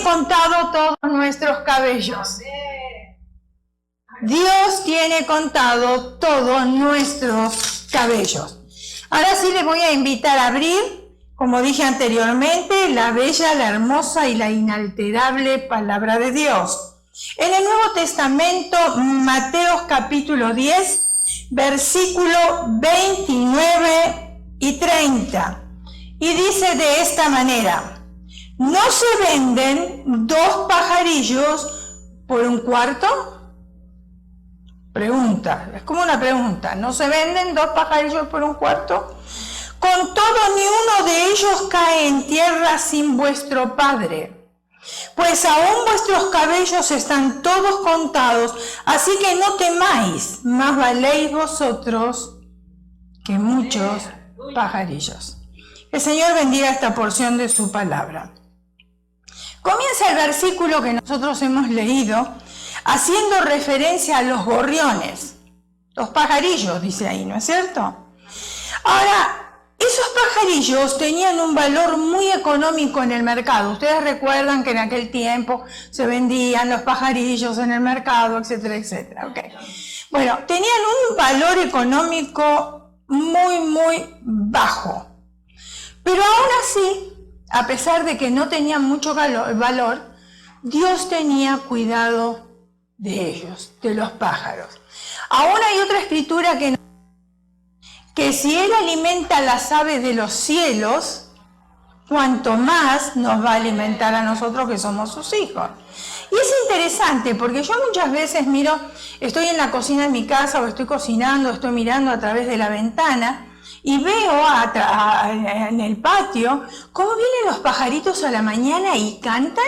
contado todos nuestros cabellos. Dios tiene contado todos nuestros cabellos. Ahora sí les voy a invitar a abrir, como dije anteriormente, la bella, la hermosa y la inalterable palabra de Dios. En el Nuevo Testamento, Mateo capítulo 10, versículo 29 y 30. Y dice de esta manera: ¿no se venden 2 pajarillos por un cuarto? Pregunta, es como una pregunta. ¿No se venden 2 pajarillos por un cuarto? Con todo, ni uno de ellos cae en tierra sin vuestro Padre. Pues aún vuestros cabellos están todos contados, así que no temáis, más valéis vosotros que muchos pajarillos. El Señor bendiga esta porción de su palabra. Comienza el versículo que nosotros hemos leído haciendo referencia a los gorriones, los pajarillos, dice ahí, ¿no es cierto? Ahora, esos pajarillos tenían un valor muy económico en el mercado. Ustedes recuerdan que en aquel tiempo se vendían los pajarillos en el mercado, etcétera, etcétera. Okay. Bueno, tenían un valor económico muy bajo. Pero aún así, a pesar de que no tenían mucho valor, Dios tenía cuidado de ellos, de los pájaros. Aún hay otra escritura que si Él alimenta a las aves de los cielos, cuanto más nos va a alimentar a nosotros que somos sus hijos. Y es interesante porque yo muchas veces estoy en la cocina de mi casa o estoy cocinando, estoy mirando a través de la ventana y veo en el patio cómo vienen los pajaritos a la mañana y cantan.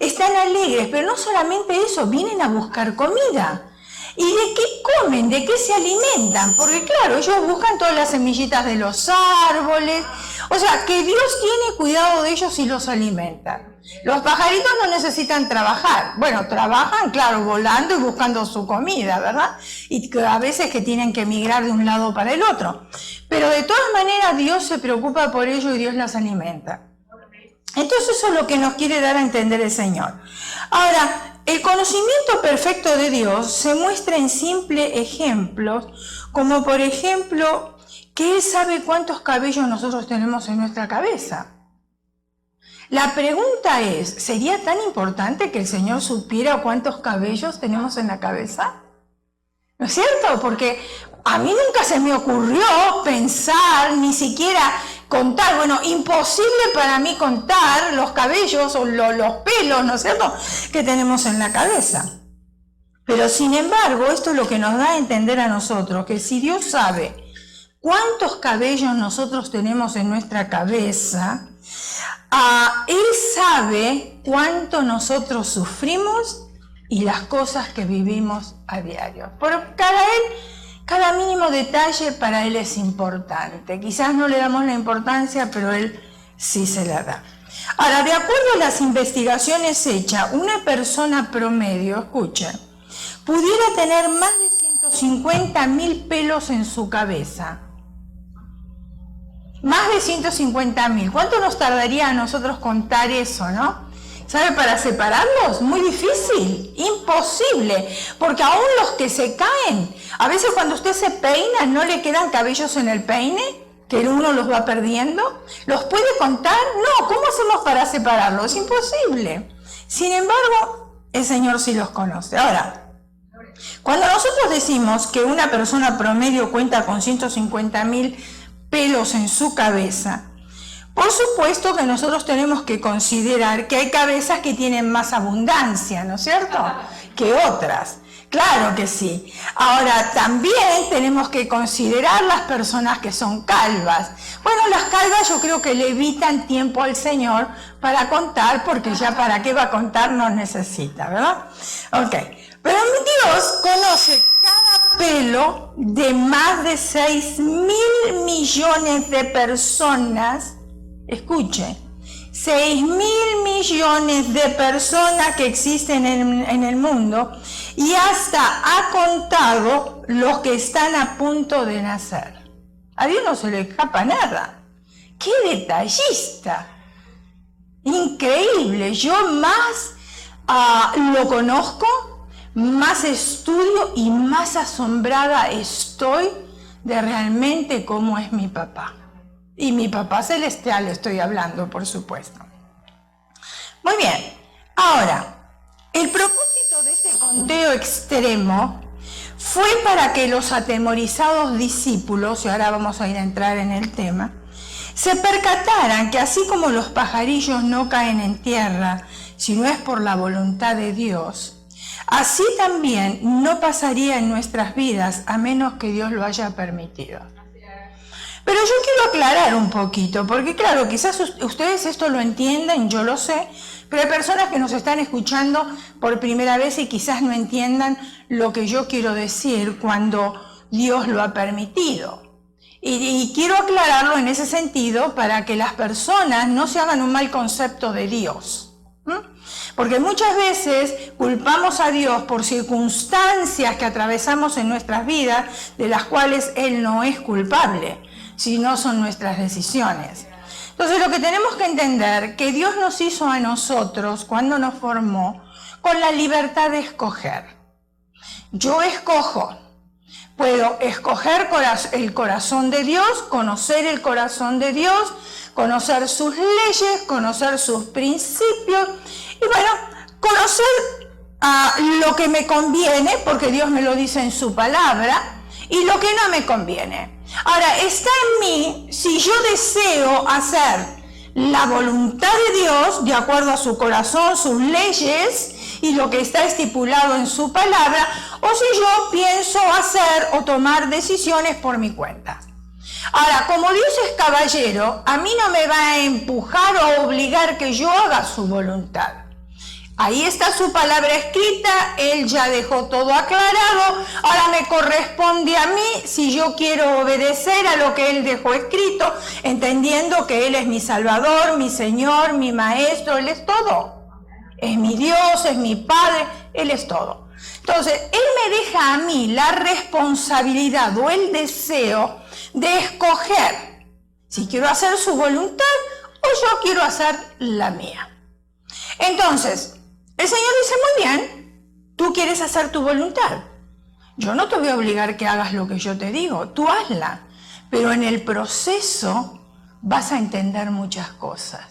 Están alegres, pero no solamente eso, vienen a buscar comida. ¿Y de qué comen? ¿De qué se alimentan? Porque claro, ellos buscan todas las semillitas de los árboles. O sea, que Dios tiene cuidado de ellos y los alimenta. Los pajaritos no necesitan trabajar. Bueno, trabajan, claro, volando y buscando su comida, ¿verdad? Y a veces que tienen que migrar de un lado para el otro. Pero de todas maneras Dios se preocupa por ellos y Dios las alimenta. Entonces eso es lo que nos quiere dar a entender el Señor. Ahora, el conocimiento perfecto de Dios se muestra en simples ejemplos, como por ejemplo, que Él sabe cuántos cabellos nosotros tenemos en nuestra cabeza. La pregunta es, ¿sería tan importante que el Señor supiera cuántos cabellos tenemos en la cabeza? ¿No es cierto? Porque a mí nunca se me ocurrió pensar, ni siquiera contar. Bueno, imposible para mí contar los cabellos o los pelos, ¿no es cierto?, que tenemos en la cabeza. Pero sin embargo, esto es lo que nos da a entender a nosotros, que si Dios sabe cuántos cabellos nosotros tenemos en nuestra cabeza, Él sabe cuánto nosotros sufrimos y las cosas que vivimos a diario. Pero cada mínimo detalle para Él es importante. Quizás no le damos la importancia, pero Él sí se la da. Ahora, de acuerdo a las investigaciones hechas, una persona promedio, escuchen, pudiera tener más de 150.000 pelos en su cabeza. Más de 150.000. ¿Cuánto nos tardaría a nosotros contar eso, no? ¿Sabe? Para separarlos, muy difícil, imposible, porque aún los que se caen, a veces cuando usted se peina, ¿no le quedan cabellos en el peine? Que uno los va perdiendo. ¿Los puede contar? No, ¿cómo hacemos para separarlos? Es imposible. Sin embargo, el Señor sí los conoce. Ahora, cuando nosotros decimos que una persona promedio cuenta con 150.000 pelos en su cabeza, por supuesto que nosotros tenemos que considerar que hay cabezas que tienen más abundancia, ¿no es cierto?, que otras. Claro que sí. Ahora, también tenemos que considerar las personas que son calvas. Bueno, las calvas yo creo que le evitan tiempo al Señor para contar, porque ya para qué va a contar no necesita, ¿verdad? Ok. Pero Dios conoce cada pelo de más de 6.000 millones de personas. Escuche, 6.000 millones de personas que existen en el mundo, y hasta ha contado los que están a punto de nacer. A Dios no se le escapa nada. ¡Qué detallista! Increíble. Yo más lo conozco, más estudio y más asombrada estoy de realmente cómo es mi papá. Y mi papá celestial estoy hablando, por supuesto. Muy bien. Ahora, el propósito de este conteo extremo fue para que los atemorizados discípulos, y ahora vamos a ir a entrar en el tema, se percataran que así como los pajarillos no caen en tierra si no es por la voluntad de Dios, así también no pasaría en nuestras vidas a menos que Dios lo haya permitido. Pero yo quiero aclarar un poquito, porque claro, quizás ustedes esto lo entienden, yo lo sé, pero hay personas que nos están escuchando por primera vez y quizás no entiendan lo que yo quiero decir cuando Dios lo ha permitido. Y quiero aclararlo en ese sentido para que las personas no se hagan un mal concepto de Dios. Porque muchas veces culpamos a Dios por circunstancias que atravesamos en nuestras vidas de las cuales Él no es culpable, sino son nuestras decisiones. Entonces lo que tenemos que entender que Dios nos hizo a nosotros cuando nos formó con la libertad de escoger. Yo escojo. Puedo escoger el corazón de Dios, conocer el corazón de Dios, conocer sus leyes, conocer sus principios y bueno, conocer lo que me conviene, porque Dios me lo dice en su palabra, y lo que no me conviene. Ahora, está en mí si yo deseo hacer la voluntad de Dios de acuerdo a su corazón, sus leyes y lo que está estipulado en su palabra, o si yo pienso hacer o tomar decisiones por mi cuenta. Ahora, como Dios es caballero, a mí no me va a empujar o obligar que yo haga su voluntad. Ahí está su palabra escrita, Él ya dejó todo aclarado, ahora me corresponde a mí si yo quiero obedecer a lo que Él dejó escrito, entendiendo que Él es mi Salvador, mi Señor, mi Maestro, Él es todo. Es mi Dios, es mi Padre, Él es todo. Entonces, Él me deja a mí la responsabilidad o el deseo de escoger si quiero hacer su voluntad o yo quiero hacer la mía. Entonces, el Señor dice, muy bien, tú quieres hacer tu voluntad. Yo no te voy a obligar que hagas lo que yo te digo, tú hazla. Pero en el proceso vas a entender muchas cosas.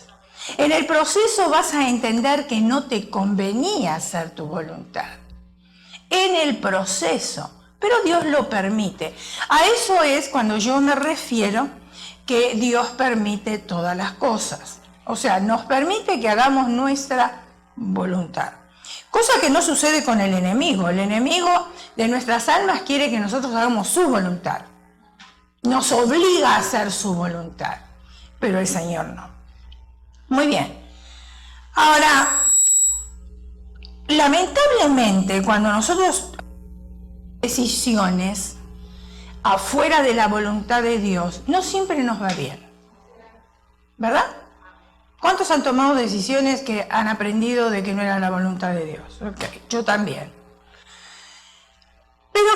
En el proceso vas a entender que no te convenía hacer tu voluntad. En el proceso, pero Dios lo permite. A eso es cuando yo me refiero que Dios permite todas las cosas. O sea, nos permite que hagamos nuestra voluntad. Cosa que no sucede con el enemigo. El enemigo de nuestras almas quiere que nosotros hagamos su voluntad. Nos obliga a hacer su voluntad, pero el Señor no. Muy bien. Ahora, lamentablemente, cuando nosotros decisiones afuera de la voluntad de Dios, no siempre nos va bien. ¿Verdad? ¿Cuántos han tomado decisiones que han aprendido de que no era la voluntad de Dios? Okay, yo también. Pero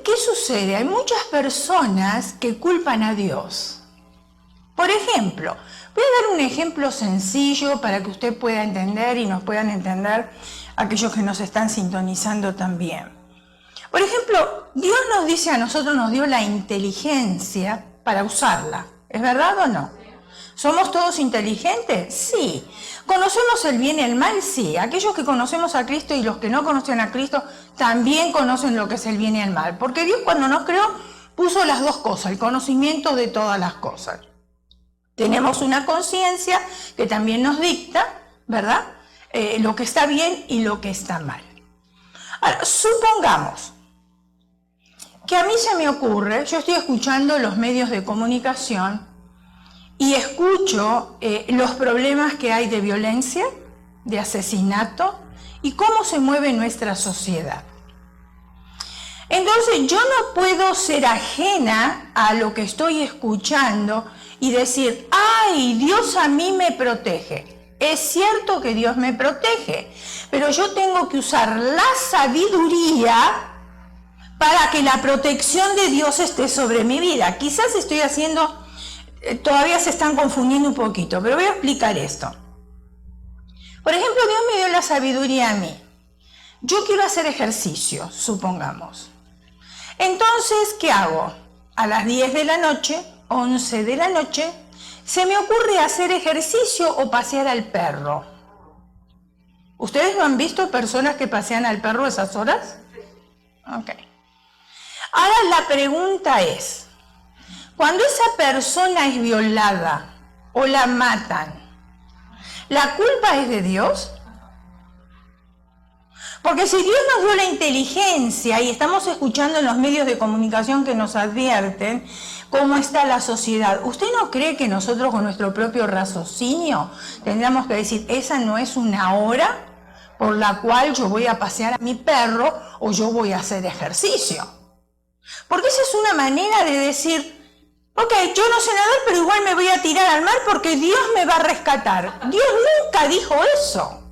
¿qué sucede? Hay muchas personas que culpan a Dios. Por ejemplo, voy a dar un ejemplo sencillo para que usted pueda entender y nos puedan entender aquellos que nos están sintonizando también. Por ejemplo, Dios nos dice a nosotros, nos dio la inteligencia para usarla. ¿Es verdad o no? ¿Somos todos inteligentes? Sí. ¿Conocemos el bien y el mal? Sí. Aquellos que conocemos a Cristo y los que no conocen a Cristo también conocen lo que es el bien y el mal. Porque Dios cuando nos creó puso las dos cosas, el conocimiento de todas las cosas. Tenemos una conciencia que también nos dicta, ¿verdad? Lo que está bien y lo que está mal. Ahora, supongamos que a mí se me ocurre, yo estoy escuchando los medios de comunicación y escucho los problemas que hay de violencia, de asesinato y cómo se mueve nuestra sociedad. Entonces yo no puedo ser ajena a lo que estoy escuchando y decir, ¡ay, Dios a mí me protege! Es cierto que Dios me protege, pero yo tengo que usar la sabiduría para que la protección de Dios esté sobre mi vida. Quizás estoy haciendo, todavía se están confundiendo un poquito, pero voy a explicar esto. Por ejemplo, Dios me dio la sabiduría a mí. Yo quiero hacer ejercicio, supongamos. Entonces, ¿qué hago? A las 10 de la noche, 11 de la noche, se me ocurre hacer ejercicio o pasear al perro. ¿Ustedes no han visto personas que pasean al perro a esas horas? Ok. Ahora la pregunta es, cuando esa persona es violada o la matan, ¿la culpa es de Dios? Porque si Dios nos dio la inteligencia y estamos escuchando en los medios de comunicación que nos advierten cómo está la sociedad, ¿usted no cree que nosotros con nuestro propio raciocinio tendríamos que decir, esa no es una hora por la cual yo voy a pasear a mi perro o yo voy a hacer ejercicio? Porque esa es una manera de decir, ok, yo no sé nadar, pero igual me voy a tirar al mar porque Dios me va a rescatar. Dios nunca dijo eso.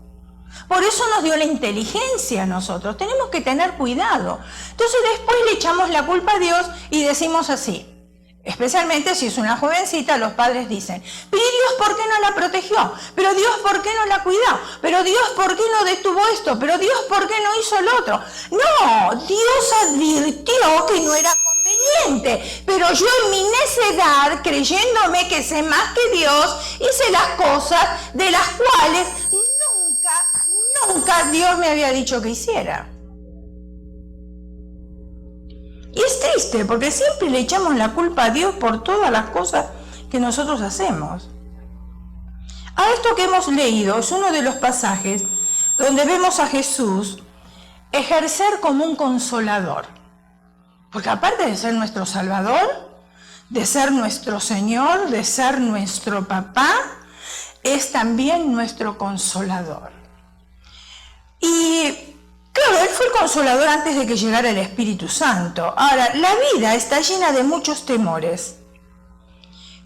Por eso nos dio la inteligencia a nosotros. Tenemos que tener cuidado. Entonces después le echamos la culpa a Dios y decimos así. Especialmente si es una jovencita, los padres dicen, pero Dios, ¿por qué no la protegió? Pero Dios, ¿por qué no la cuidó? Pero Dios, ¿por qué no detuvo esto? Pero Dios, ¿por qué no hizo lo otro? No, Dios advirtió que no era conveniente, pero yo en mi necedad, creyéndome que sé más que Dios, hice las cosas de las cuales nunca Dios me había dicho que hiciera. Y es triste porque siempre le echamos la culpa a Dios por todas las cosas que nosotros hacemos. A esto que hemos leído es uno de los pasajes donde vemos a Jesús ejercer como un consolador. Porque aparte de ser nuestro Salvador, de ser nuestro Señor, de ser nuestro papá, es también nuestro consolador. Y claro, Él fue el consolador antes de que llegara el Espíritu Santo. Ahora, la vida está llena de muchos temores.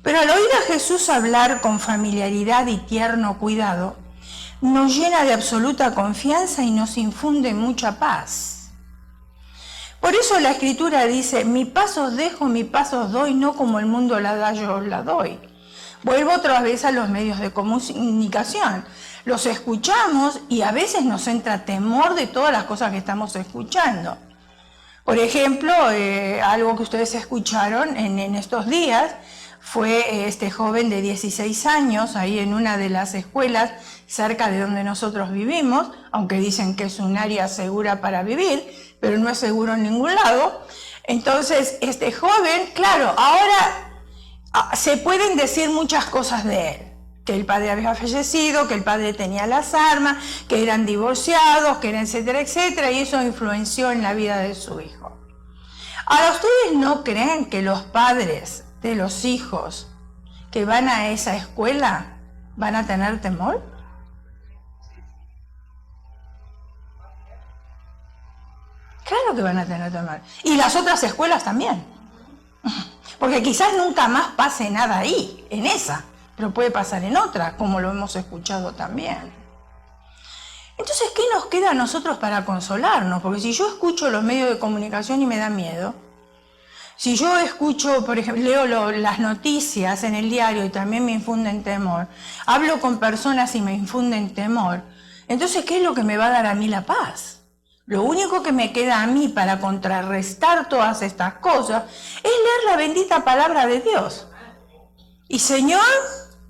Pero al oír a Jesús hablar con familiaridad y tierno cuidado, nos llena de absoluta confianza y nos infunde mucha paz. Por eso la Escritura dice, mi paz os dejo, mi paz os doy, no como el mundo la da, yo os la doy. Vuelvo otra vez a los medios de comunicación. Los escuchamos y a veces nos entra temor de todas las cosas que estamos escuchando. Por ejemplo, algo que ustedes escucharon en estos días fue este joven de 16 años, ahí en una de las escuelas cerca de donde nosotros vivimos, aunque dicen que es un área segura para vivir, pero no es seguro en ningún lado. Entonces, este joven, claro, ahora se pueden decir muchas cosas de él. Que el padre había fallecido, que el padre tenía las armas, que eran divorciados, que eran etcétera, etcétera, y eso influenció en la vida de su hijo. Ahora, ¿ustedes no creen que los padres de los hijos que van a esa escuela van a tener temor? Claro que van a tener temor. Y las otras escuelas también. Porque quizás nunca más pase nada ahí, en esa. Pero puede pasar en otra, como lo hemos escuchado también. Entonces, ¿qué nos queda a nosotros para consolarnos? Porque si yo escucho los medios de comunicación y me da miedo, si yo escucho, por ejemplo, leo las noticias en el diario y también me infunden temor, hablo con personas y me infunden temor, entonces, ¿qué es lo que me va a dar a mí la paz? Lo único que me queda a mí para contrarrestar todas estas cosas es leer la bendita palabra de Dios. Y Señor,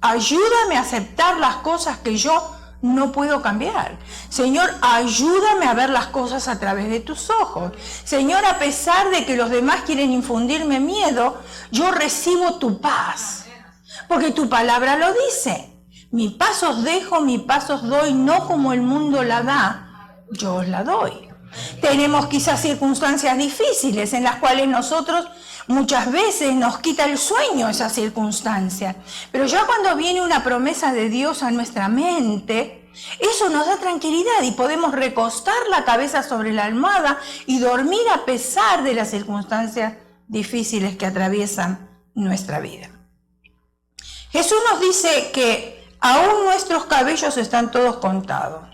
ayúdame a aceptar las cosas que yo no puedo cambiar. Señor, ayúdame a ver las cosas a través de tus ojos. Señor, a pesar de que los demás quieren infundirme miedo, yo recibo tu paz. Porque tu palabra lo dice. Mi paz os dejo, mi paz os doy, no como el mundo la da, yo os la doy. Tenemos quizás circunstancias difíciles en las cuales nosotros muchas veces nos quita el sueño esa circunstancia, pero ya cuando viene una promesa de Dios a nuestra mente, eso nos da tranquilidad y podemos recostar la cabeza sobre la almohada y dormir a pesar de las circunstancias difíciles que atraviesan nuestra vida. Jesús nos dice que aún nuestros cabellos están todos contados.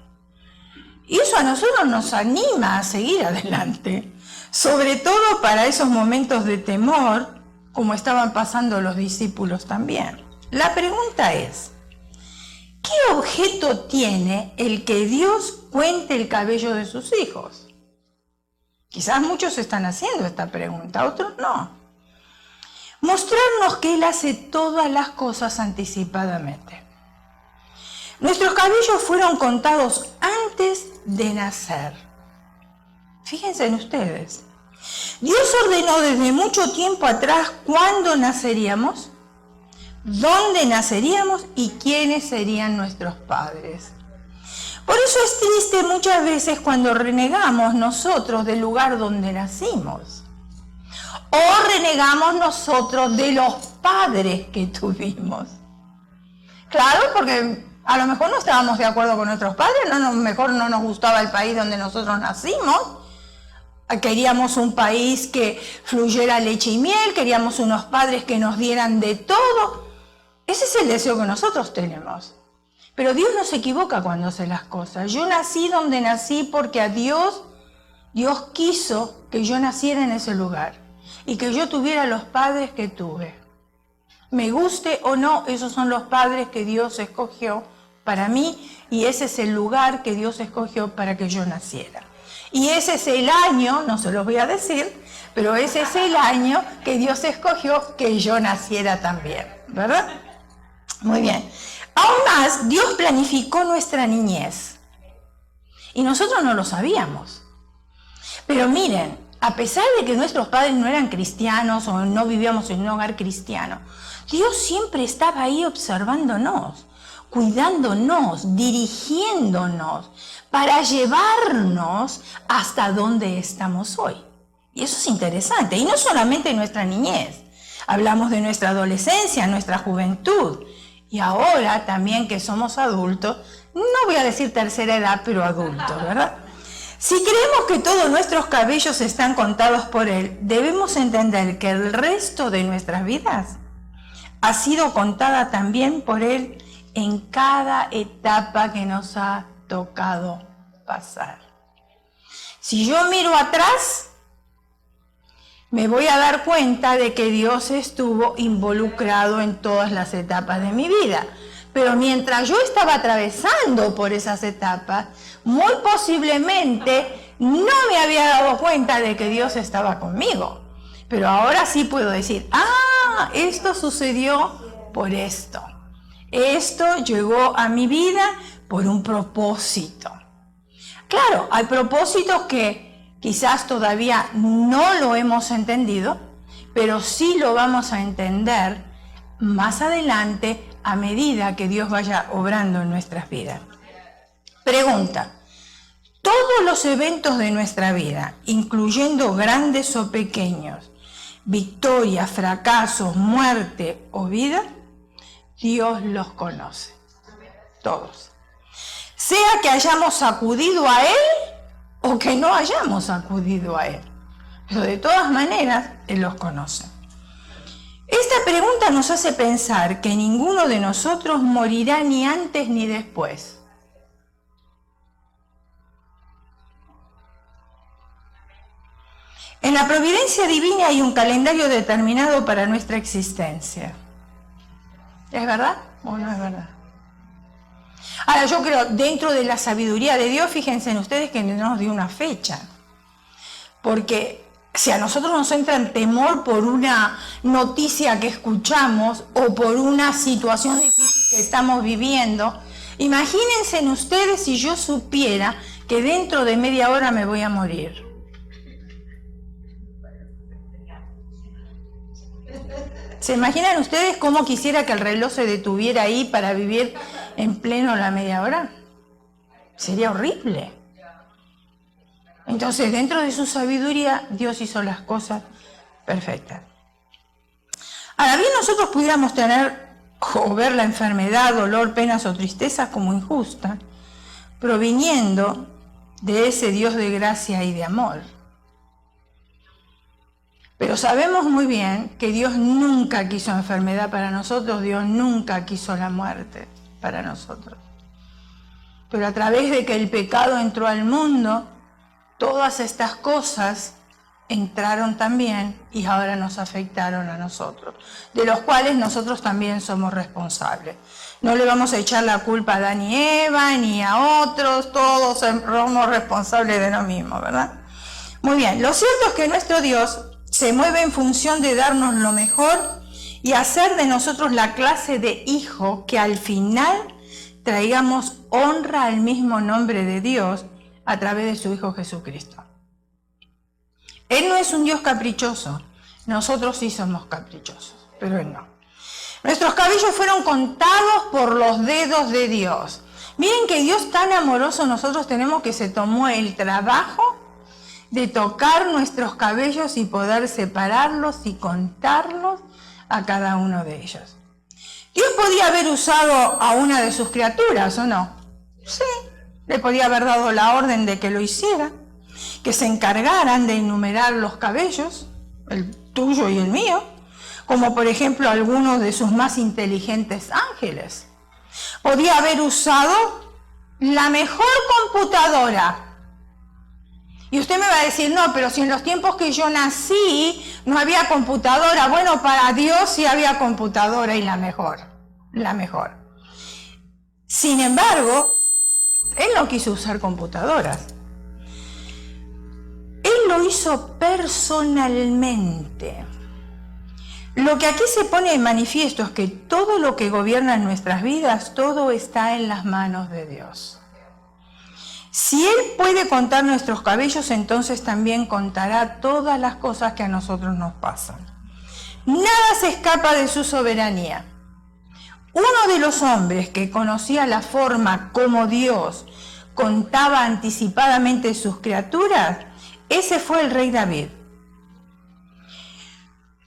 Y eso a nosotros nos anima a seguir adelante, sobre todo para esos momentos de temor, como estaban pasando los discípulos también. La pregunta es, ¿qué objeto tiene el que Dios cuente el cabello de sus hijos? Quizás muchos están haciendo esta pregunta, otros no. Mostrarnos que Él hace todas las cosas anticipadamente. Nuestros cabellos fueron contados antes de nacer. Fíjense en ustedes. Dios ordenó desde mucho tiempo atrás cuándo naceríamos, dónde naceríamos y quiénes serían nuestros padres. Por eso es triste muchas veces cuando renegamos nosotros del lugar donde nacimos. O renegamos nosotros de los padres que tuvimos. Claro, porque a lo mejor no estábamos de acuerdo con nuestros padres, mejor no nos gustaba el país donde nosotros nacimos. Queríamos un país que fluyera leche y miel, queríamos unos padres que nos dieran de todo. Ese es el deseo que nosotros tenemos. Pero Dios no se equivoca cuando hace las cosas. Yo nací donde nací porque a Dios quiso que yo naciera en ese lugar y que yo tuviera los padres que tuve. Me guste o no, esos son los padres que Dios escogió para mí y ese es el lugar que Dios escogió para que yo naciera. Y ese es el año, no se los voy a decir, pero ese es el año que Dios escogió que yo naciera también, ¿verdad? Muy bien. Aún más, Dios planificó nuestra niñez. Y nosotros no lo sabíamos. Pero miren, a pesar de que nuestros padres no eran cristianos o no vivíamos en un hogar cristiano, Dios siempre estaba ahí observándonos, cuidándonos, dirigiéndonos, para llevarnos hasta donde estamos hoy. Y eso es interesante. Y no solamente en nuestra niñez. Hablamos de nuestra adolescencia, nuestra juventud. Y ahora también que somos adultos, no voy a decir tercera edad, pero adultos, ¿verdad? Si creemos que todos nuestros cabellos están contados por Él, debemos entender que el resto de nuestras vidas ha sido contada también por Él en cada etapa que nos ha tocado pasar. Si yo miro atrás, me voy a dar cuenta de que Dios estuvo involucrado en todas las etapas de mi vida. Pero mientras yo estaba atravesando por esas etapas, muy posiblemente no me había dado cuenta de que Dios estaba conmigo. Pero ahora sí puedo decir, esto sucedió por esto. Esto llegó a mi vida por un propósito. Claro, hay propósitos que quizás todavía no lo hemos entendido, pero sí lo vamos a entender más adelante a medida que Dios vaya obrando en nuestras vidas. Pregunta, ¿todos los eventos de nuestra vida, incluyendo grandes o pequeños, victorias, fracasos, muerte o vida, Dios los conoce? Todos. Sea que hayamos acudido a Él o que no hayamos acudido a Él. Pero de todas maneras, Él los conoce. Esta pregunta nos hace pensar que ninguno de nosotros morirá ni antes ni después. En la providencia divina hay un calendario determinado para nuestra existencia. ¿Es verdad o no es verdad? Ahora, yo creo, dentro de la sabiduría de Dios, fíjense en ustedes que no nos dio una fecha. Porque si a nosotros nos entra el temor por una noticia que escuchamos o por una situación difícil que estamos viviendo, imagínense en ustedes si yo supiera que dentro de media hora me voy a morir. ¿Se imaginan ustedes cómo quisiera que el reloj se detuviera ahí para vivir en pleno la media hora? Sería horrible. Entonces, dentro de su sabiduría, Dios hizo las cosas perfectas. Ahora bien, nosotros pudiéramos tener o ver la enfermedad, dolor, penas o tristezas como injusta, proviniendo de ese Dios de gracia y de amor. Pero sabemos muy bien que Dios nunca quiso enfermedad para nosotros, Dios nunca quiso la muerte para nosotros. Pero a través de que el pecado entró al mundo, todas estas cosas entraron también y ahora nos afectaron a nosotros, de los cuales nosotros también somos responsables. No le vamos a echar la culpa a Adán y Eva, ni a otros, todos somos responsables de lo mismo, ¿verdad? Muy bien, lo cierto es que nuestro Dios se mueve en función de darnos lo mejor y hacer de nosotros la clase de hijo que al final traigamos honra al mismo nombre de Dios a través de su Hijo Jesucristo. Él no es un Dios caprichoso, nosotros sí somos caprichosos, pero Él no. Nuestros cabellos fueron contados por los dedos de Dios. Miren que Dios tan amoroso nosotros tenemos que se tomó el trabajo de tocar nuestros cabellos y poder separarlos y contarlos a cada uno de ellos. Dios podía haber usado a una de sus criaturas, ¿o no? Sí, le podía haber dado la orden de que lo hiciera, que se encargaran de enumerar los cabellos, el tuyo y el mío, como por ejemplo algunos de sus más inteligentes ángeles. Podía haber usado la mejor computadora. Y usted me va a decir, no, pero si en los tiempos que yo nací no había computadora. Bueno, para Dios sí había computadora y la mejor, la mejor. Sin embargo, Él no quiso usar computadoras. Él lo hizo personalmente. Lo que aquí se pone de manifiesto es que todo lo que gobierna en nuestras vidas, todo está en las manos de Dios. Si Él puede contar nuestros cabellos, entonces también contará todas las cosas que a nosotros nos pasan. Nada se escapa de su soberanía. Uno de los hombres que conocía la forma como Dios contaba anticipadamente sus criaturas, ese fue el rey David.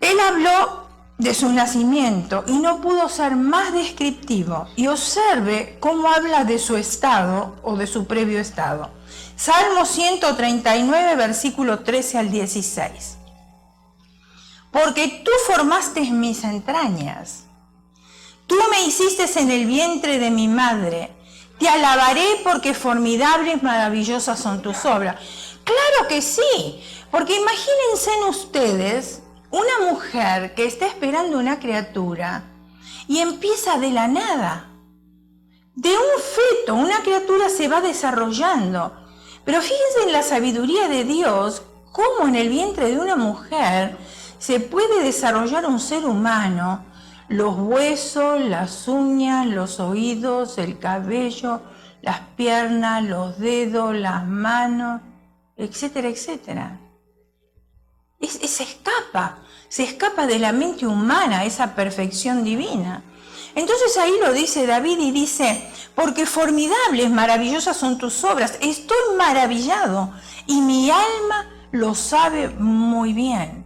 Él habló de su nacimiento y no pudo ser más descriptivo. Y observe cómo habla de su estado o de su previo estado. Salmo 139, versículo 13 al 16. Porque tú formaste mis entrañas. Tú me hiciste en el vientre de mi madre. Te alabaré porque formidables, maravillosas son tus obras. Claro que sí, porque imagínense en ustedes una mujer que está esperando una criatura y empieza de la nada. De un feto, una criatura se va desarrollando. Pero fíjense en la sabiduría de Dios, cómo en el vientre de una mujer se puede desarrollar un ser humano. Los huesos, las uñas, los oídos, el cabello, las piernas, los dedos, las manos, etcétera, etcétera. Se escapa de la mente humana esa perfección divina. Entonces ahí lo dice David y dice, porque formidables, maravillosas son tus obras. Estoy maravillado y mi alma lo sabe muy bien.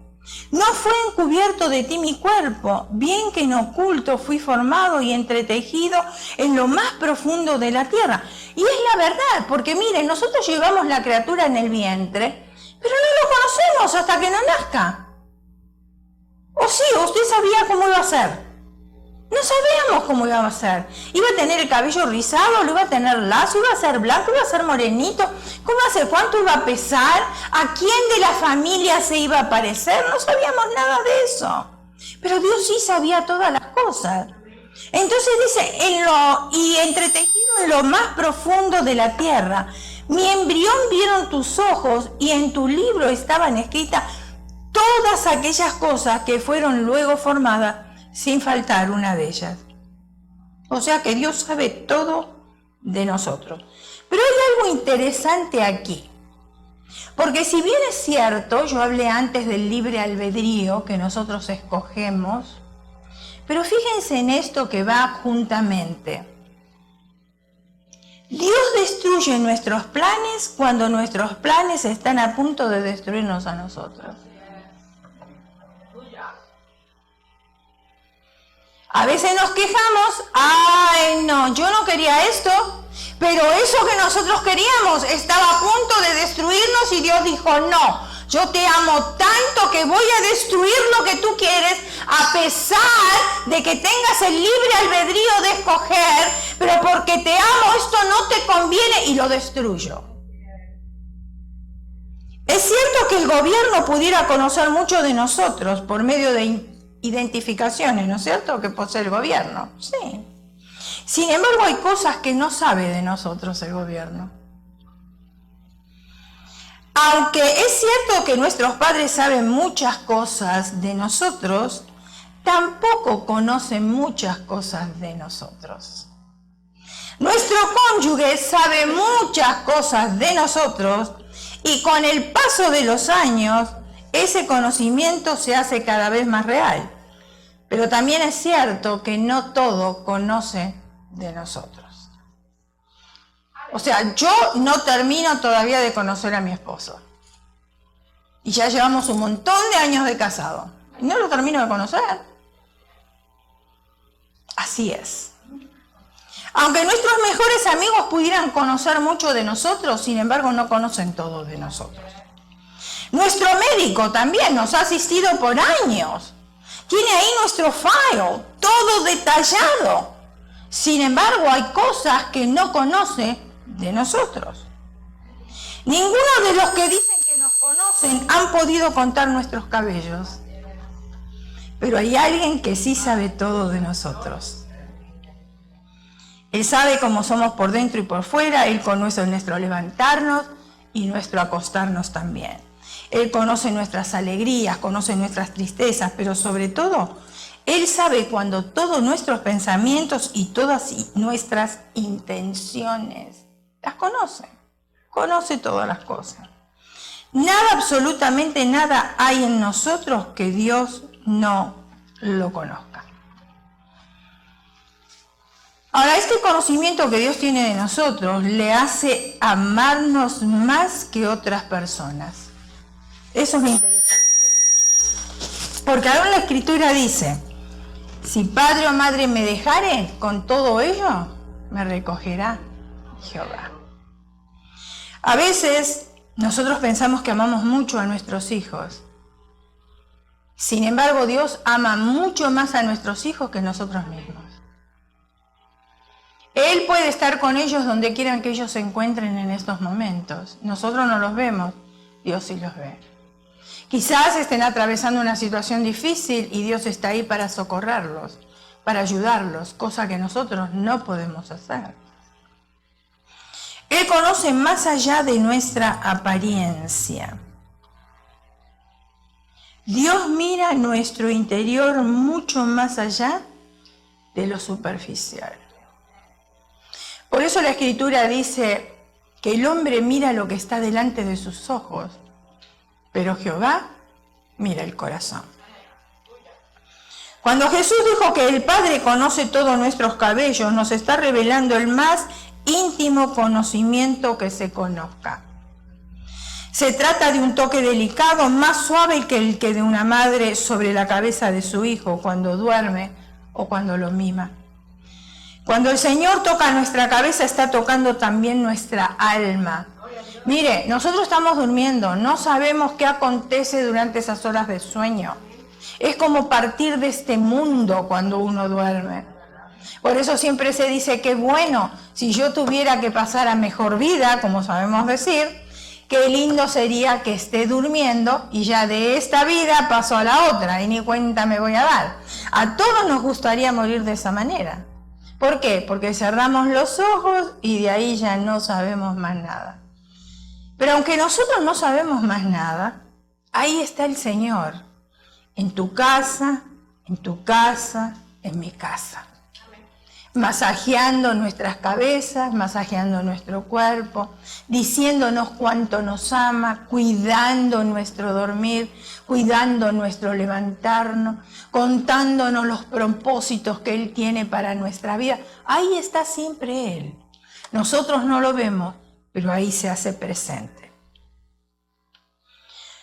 No fue encubierto de ti mi cuerpo, bien que en oculto fui formado y entretejido en lo más profundo de la tierra. Y es la verdad, porque miren, nosotros llevamos la criatura en el vientre, pero no lo conocemos hasta que no nazca. ¿O sí? ¿Usted sabía cómo iba a ser? No sabíamos cómo iba a ser. ¿Iba a tener el cabello rizado? ¿Lo iba a tener lacio? ¿Iba a ser blanco? ¿Iba a ser morenito? ¿Cómo iba a ser? ¿Cuánto iba a pesar? ¿A quién de la familia se iba a parecer? No sabíamos nada de eso. Pero Dios sí sabía todas las cosas. Entonces dice, y entretejido en lo más profundo de la tierra, mi embrión vieron tus ojos y en tu libro estaban escritas todas aquellas cosas que fueron luego formadas sin faltar una de ellas. O sea que Dios sabe todo de nosotros. Pero hay algo interesante aquí. Porque si bien es cierto, yo hablé antes del libre albedrío que nosotros escogemos, pero fíjense en esto que va juntamente. Dios destruye nuestros planes cuando nuestros planes están a punto de destruirnos a nosotros. A veces nos quejamos, ay no, yo no quería esto, pero eso que nosotros queríamos estaba a punto de destruirnos y Dios dijo, no, yo te amo tanto que voy a destruir lo que tú quieres a pesar de que tengas el libre albedrío de escoger, pero porque te amo esto no te conviene y lo destruyo. Es cierto que el gobierno pudiera conocer mucho de nosotros por medio de identificaciones, ¿no es cierto?, que posee el gobierno. Sí. Sin embargo, hay cosas que no sabe de nosotros el gobierno. Aunque es cierto que nuestros padres saben muchas cosas de nosotros, tampoco conocen muchas cosas de nosotros. Nuestro cónyuge sabe muchas cosas de nosotros y con el paso de los años, ese conocimiento se hace cada vez más real. Pero también es cierto que no todo conoce de nosotros. O sea, yo no termino todavía de conocer a mi esposo. Y ya llevamos un montón de años de casado. Y no lo termino de conocer. Así es. Aunque nuestros mejores amigos pudieran conocer mucho de nosotros, sin embargo no conocen todo de nosotros. Nuestro médico también nos ha asistido por años. Tiene ahí nuestro file, todo detallado. Sin embargo, hay cosas que no conoce de nosotros. Ninguno de los que dicen que nos conocen han podido contar nuestros cabellos. Pero hay alguien que sí sabe todo de nosotros. Él sabe cómo somos por dentro y por fuera. Él conoce nuestro levantarnos y nuestro acostarnos también. Él conoce nuestras alegrías, conoce nuestras tristezas, pero sobre todo, Él sabe cuando todos nuestros pensamientos y todas nuestras intenciones las conoce. Conoce todas las cosas. Nada, absolutamente nada hay en nosotros que Dios no lo conozca. Ahora, este conocimiento que Dios tiene de nosotros le hace amarnos más que otras personas. Eso es lo interesante. Porque ahora la Escritura dice, si padre o madre me dejare, con todo ello me recogerá Jehová. A veces nosotros pensamos que amamos mucho a nuestros hijos. Sin embargo, Dios ama mucho más a nuestros hijos que nosotros mismos. Él puede estar con ellos donde quieran que ellos se encuentren en estos momentos. Nosotros no los vemos, Dios sí los ve. Quizás estén atravesando una situación difícil y Dios está ahí para socorrerlos, para ayudarlos, cosa que nosotros no podemos hacer. Él conoce más allá de nuestra apariencia. Dios mira nuestro interior mucho más allá de lo superficial. Por eso la Escritura dice que el hombre mira lo que está delante de sus ojos, pero Jehová mira el corazón. Cuando Jesús dijo que el Padre conoce todos nuestros cabellos, nos está revelando el más íntimo conocimiento que se conozca. Se trata de un toque delicado, más suave que el que de una madre sobre la cabeza de su hijo cuando duerme o cuando lo mima. Cuando el Señor toca nuestra cabeza, está tocando también nuestra alma. Mire, nosotros estamos durmiendo, no sabemos qué acontece durante esas horas de sueño. Es como partir de este mundo cuando uno duerme. Por eso siempre se dice que bueno, si yo tuviera que pasar a mejor vida, como sabemos decir, qué lindo sería que esté durmiendo y ya de esta vida paso a la otra y ni cuenta me voy a dar. A todos nos gustaría morir de esa manera. ¿Por qué? Porque cerramos los ojos y de ahí ya no sabemos más nada. Pero aunque nosotros no sabemos más nada, ahí está el Señor. En tu casa, en mi casa. Masajeando nuestras cabezas, masajeando nuestro cuerpo, diciéndonos cuánto nos ama, cuidando nuestro dormir, cuidando nuestro levantarnos, contándonos los propósitos que Él tiene para nuestra vida. Ahí está siempre Él. Nosotros no lo vemos, pero ahí se hace presente.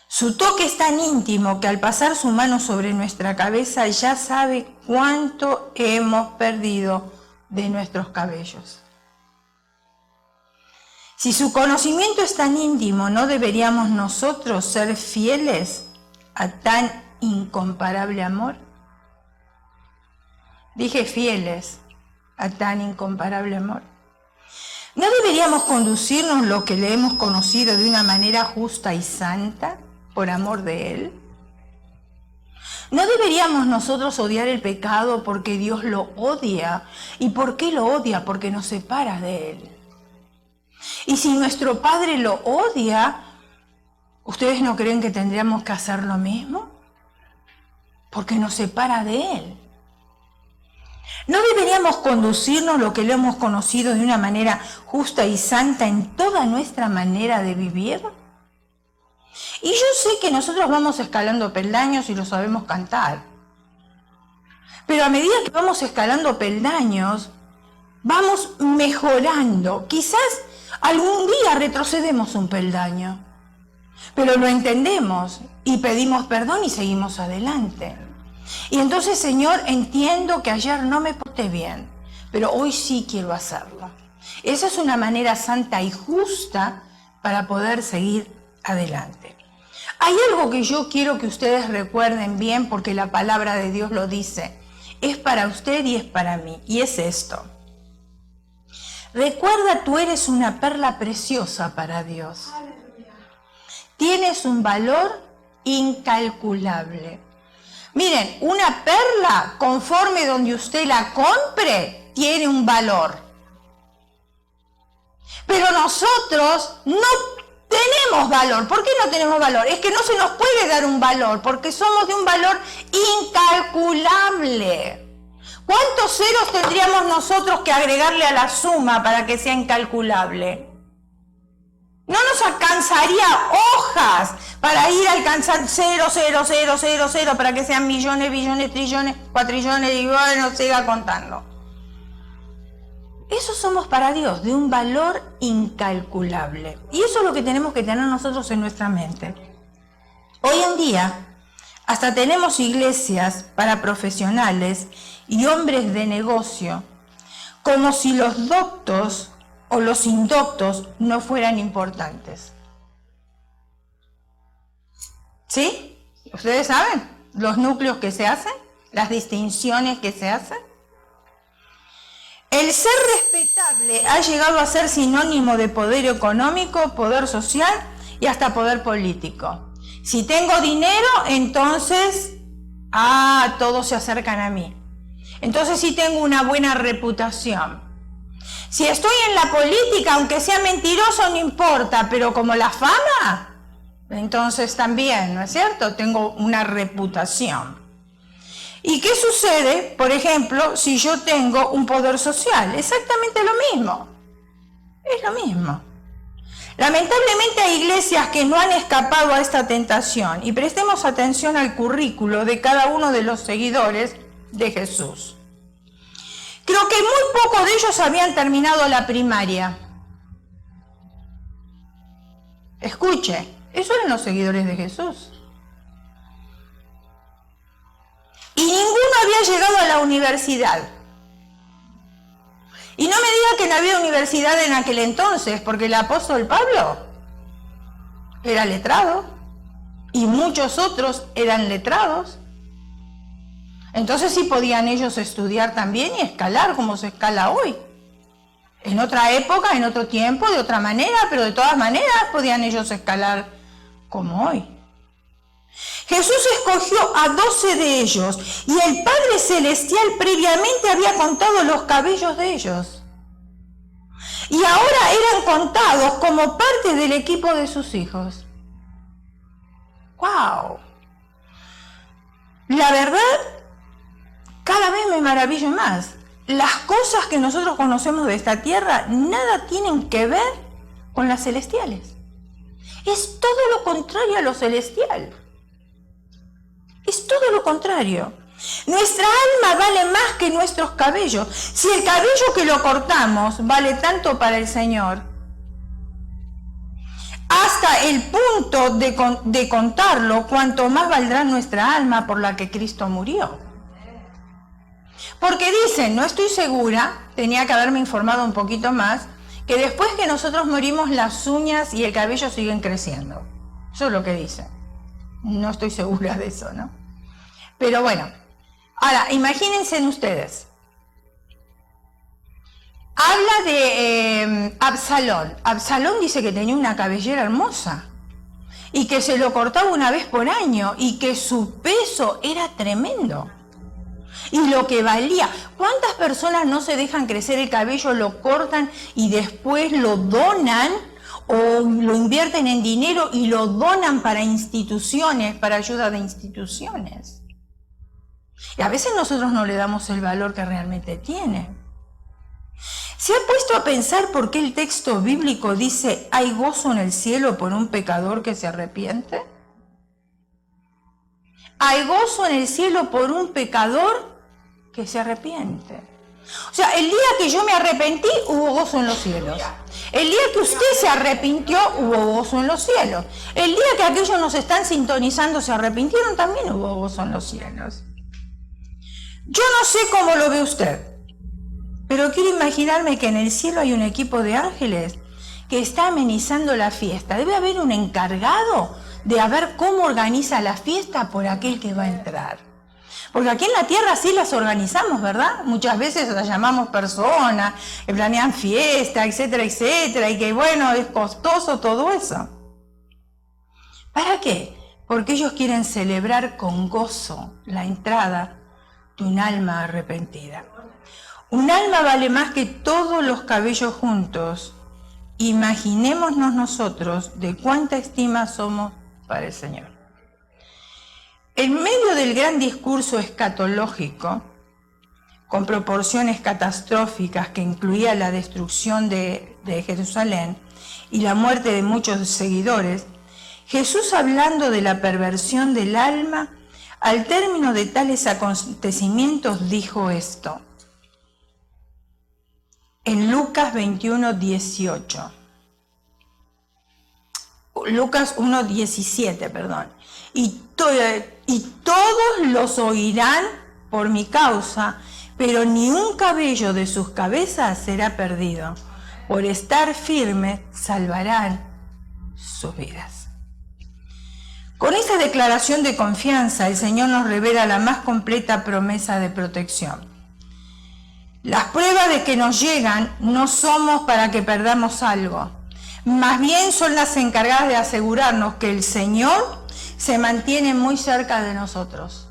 Su toque es tan íntimo que al pasar su mano sobre nuestra cabeza ya sabe cuánto hemos perdido de nuestros cabellos. Si su conocimiento es tan íntimo, ¿no deberíamos nosotros ser fieles a tan incomparable amor? Dije fieles a tan incomparable amor. ¿No deberíamos conducirnos lo que le hemos conocido de una manera justa y santa por amor de Él? ¿No deberíamos nosotros odiar el pecado porque Dios lo odia? ¿Y por qué lo odia? Porque nos separa de Él. Y si nuestro Padre lo odia, ¿ustedes no creen que tendríamos que hacer lo mismo? Porque nos separa de Él. ¿No deberíamos conducirnos lo que le hemos conocido de una manera justa y santa en toda nuestra manera de vivir? Y yo sé que nosotros vamos escalando peldaños y lo sabemos cantar. Pero a medida que vamos escalando peldaños, vamos mejorando. Quizás algún día retrocedemos un peldaño, pero lo entendemos y pedimos perdón y seguimos adelante. Y entonces, Señor, entiendo que ayer no me porté bien, pero hoy sí quiero hacerlo. Esa es una manera santa y justa para poder seguir adelante. Hay algo que yo quiero que ustedes recuerden bien porque la palabra de Dios lo dice. Es para usted y es para mí. Y es esto. Recuerda, tú eres una perla preciosa para Dios. Tienes un valor incalculable. Miren, una perla, conforme donde usted la compre, tiene un valor. Pero nosotros no tenemos valor. ¿Por qué no tenemos valor? Es que no se nos puede dar un valor, porque somos de un valor incalculable. ¿Cuántos ceros tendríamos nosotros que agregarle a la suma para que sea incalculable? No nos alcanzaría hojas para ir a alcanzar 0, 0, 0, 0, 0 para que sean millones, billones, trillones, cuatrillones y bueno, siga contando. Eso somos para Dios, de un valor incalculable. Y eso es lo que tenemos que tener nosotros en nuestra mente. Hoy en día, hasta tenemos iglesias para profesionales y hombres de negocio, como si los doctos o los indoctos no fueran importantes. ¿Sí? ¿Ustedes saben los núcleos que se hacen? ¿Las distinciones que se hacen? El ser respetable ha llegado a ser sinónimo de poder económico, poder social y hasta poder político. Si tengo dinero, entonces, todos se acercan a mí. Entonces sí tengo una buena reputación. Si estoy en la política, aunque sea mentiroso, no importa, pero como la fama, entonces también, ¿no es cierto? Tengo una reputación. ¿Y qué sucede, por ejemplo, si yo tengo un poder social? Exactamente lo mismo. Es lo mismo. Lamentablemente hay iglesias que no han escapado a esta tentación y prestemos atención al currículo de cada uno de los seguidores de Jesús. Creo que muy pocos de ellos habían terminado la primaria. Escuche, esos eran los seguidores de Jesús. Y ninguno había llegado a la universidad. Y no me diga que no había universidad en aquel entonces, porque el apóstol Pablo era letrado y muchos otros eran letrados. Entonces sí podían ellos estudiar también y escalar como se escala hoy. En otra época, en otro tiempo, de otra manera, pero de todas maneras podían ellos escalar como hoy. Jesús escogió a 12 de ellos y el Padre Celestial previamente había contado los cabellos de ellos. Y ahora eran contados como parte del equipo de sus hijos. ¡Wow! La verdad, cada vez me maravillo más. Las cosas que nosotros conocemos de esta tierra nada tienen que ver con las celestiales. Es todo lo contrario a lo celestial. Es todo lo contrario. Nuestra alma vale más que nuestros cabellos. Si el cabello que lo cortamos vale tanto para el Señor, hasta el punto de contarlo, cuanto más valdrá nuestra alma por la que Cristo murió. Porque dicen, no estoy segura, tenía que haberme informado un poquito más, que después que nosotros morimos las uñas y el cabello siguen creciendo. Eso es lo que dicen. No estoy segura de eso, ¿no? Pero bueno, ahora imagínense ustedes. Habla de Absalón. Absalón dice que tenía una cabellera hermosa y que se lo cortaba una vez por año y que su peso era tremendo. Y lo que valía. ¿Cuántas personas no se dejan crecer el cabello, lo cortan y después lo donan o lo invierten en dinero y lo donan para instituciones, para ayuda de instituciones? Y a veces nosotros no le damos el valor que realmente tiene. ¿Se ha puesto a pensar por qué el texto bíblico dice hay gozo en el cielo por un pecador que se arrepiente? Hay gozo en el cielo por un pecador que se arrepiente. O sea, el día que yo me arrepentí, hubo gozo en los cielos. El día que usted se arrepintió, hubo gozo en los cielos. El día que aquellos nos están sintonizando se arrepintieron, también hubo gozo en los cielos. Yo no sé cómo lo ve usted, pero quiero imaginarme que en el cielo hay un equipo de ángeles que está amenizando la fiesta. Debe haber un encargado de ver cómo organiza la fiesta por aquel que va a entrar. Porque aquí en la tierra sí las organizamos, ¿verdad? Muchas veces las llamamos personas, que planean fiesta, etcétera, etcétera, y que bueno, es costoso todo eso. ¿Para qué? Porque ellos quieren celebrar con gozo la entrada de un alma arrepentida. Un alma vale más que todos los cabellos juntos. Imaginémonos nosotros de cuánta estima somos para el Señor. En medio del gran discurso escatológico, con proporciones catastróficas que incluía la destrucción de Jerusalén y la muerte de muchos seguidores, Jesús, hablando de la perversión del alma, al término de tales acontecimientos dijo esto. En Lucas 21:18. Lucas 1:17, perdón. Y todos los oirán por mi causa, pero ni un cabello de sus cabezas será perdido. Por estar firmes salvarán sus vidas. Con esta declaración de confianza, el Señor nos revela la más completa promesa de protección. Las pruebas de que nos llegan no somos para que perdamos algo, más bien son las encargadas de asegurarnos que el Señor se mantiene muy cerca de nosotros.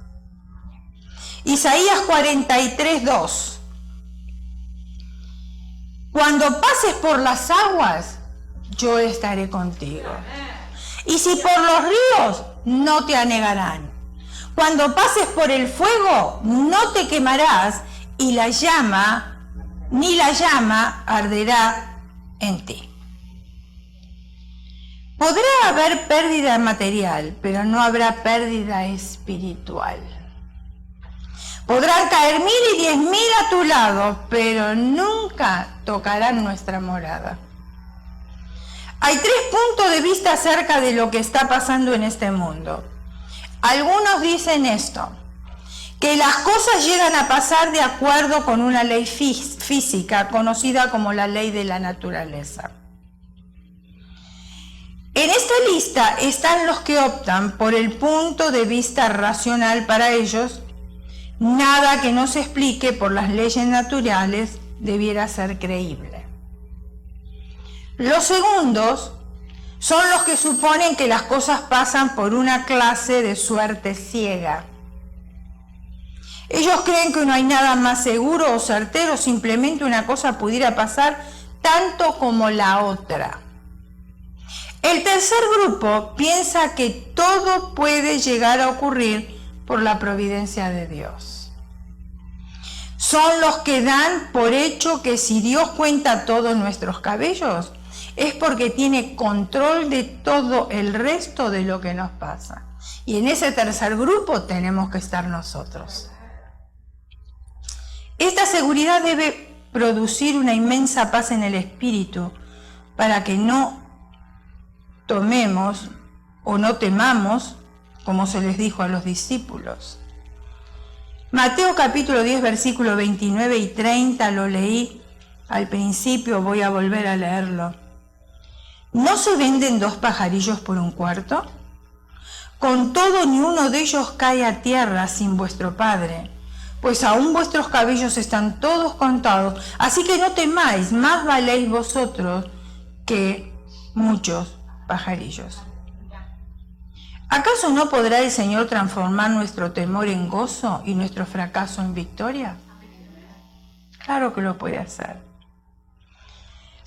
Isaías 43:2. Cuando pases por las aguas, yo estaré contigo. Y si por los ríos, no te anegarán. Cuando pases por el fuego, no te quemarás, y ni la llama arderá en ti. Podrá haber pérdida material, pero no habrá pérdida espiritual. Podrán caer 1000 y 10.000 a tu lado, pero nunca tocarán nuestra morada. Hay 3 puntos de vista acerca de lo que está pasando en este mundo. Algunos dicen esto, que las cosas llegan a pasar de acuerdo con una ley física conocida como la ley de la naturaleza. En esta lista están los que optan por el punto de vista racional. Para ellos, nada que no se explique por las leyes naturales debiera ser creíble. Los segundos son los que suponen que las cosas pasan por una clase de suerte ciega. Ellos creen que no hay nada más seguro o certero, simplemente una cosa pudiera pasar tanto como la otra. El tercer grupo piensa que todo puede llegar a ocurrir por la providencia de Dios. Son los que dan por hecho que si Dios cuenta todos nuestros cabellos, es porque tiene control de todo el resto de lo que nos pasa. Y en ese tercer grupo tenemos que estar nosotros. Esta seguridad debe producir una inmensa paz en el espíritu para que no tomemos o no temamos, como se les dijo a los discípulos. Mateo capítulo 10, versículo 29 y 30, lo leí al principio, voy a volver a leerlo. ¿No se venden 2 pajarillos por un cuarto? Con todo, ni uno de ellos cae a tierra sin vuestro Padre. pues aún vuestros cabellos están todos contados. Así que no temáis, más valéis vosotros que muchos pajarillos. ¿Acaso no podrá el Señor transformar nuestro temor en gozo y nuestro fracaso en victoria? Claro que lo puede hacer.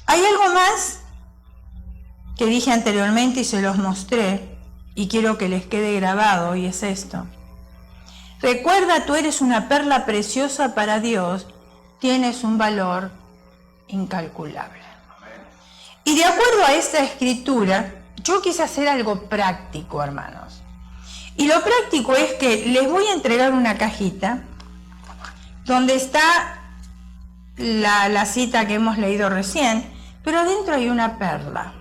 Hay algo más que dije anteriormente y se los mostré y quiero que les quede grabado, y es esto. Recuerda, tú eres una perla preciosa para Dios, tienes un valor incalculable. Y de acuerdo a esta escritura, yo quise hacer algo práctico, hermanos. Y lo práctico es que les voy a entregar una cajita donde está la cita que hemos leído recién, pero adentro hay una perla.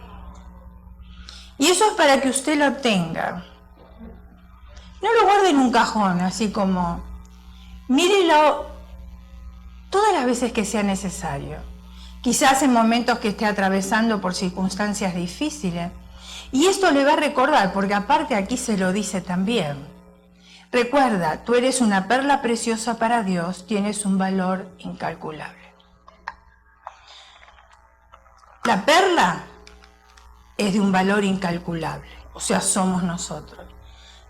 Y eso es para que usted lo tenga. No lo guarde en un cajón, así como, mírelo todas las veces que sea necesario. Quizás en momentos que esté atravesando por circunstancias difíciles. Y esto le va a recordar, porque aparte aquí se lo dice también. Recuerda, tú eres una perla preciosa para Dios, tienes un valor incalculable. La perla es de un valor incalculable, o sea, somos nosotros.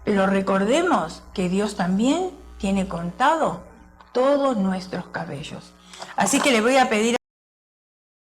Pero recordemos que Dios también tiene contado todos nuestros cabellos. Así que le voy a pedir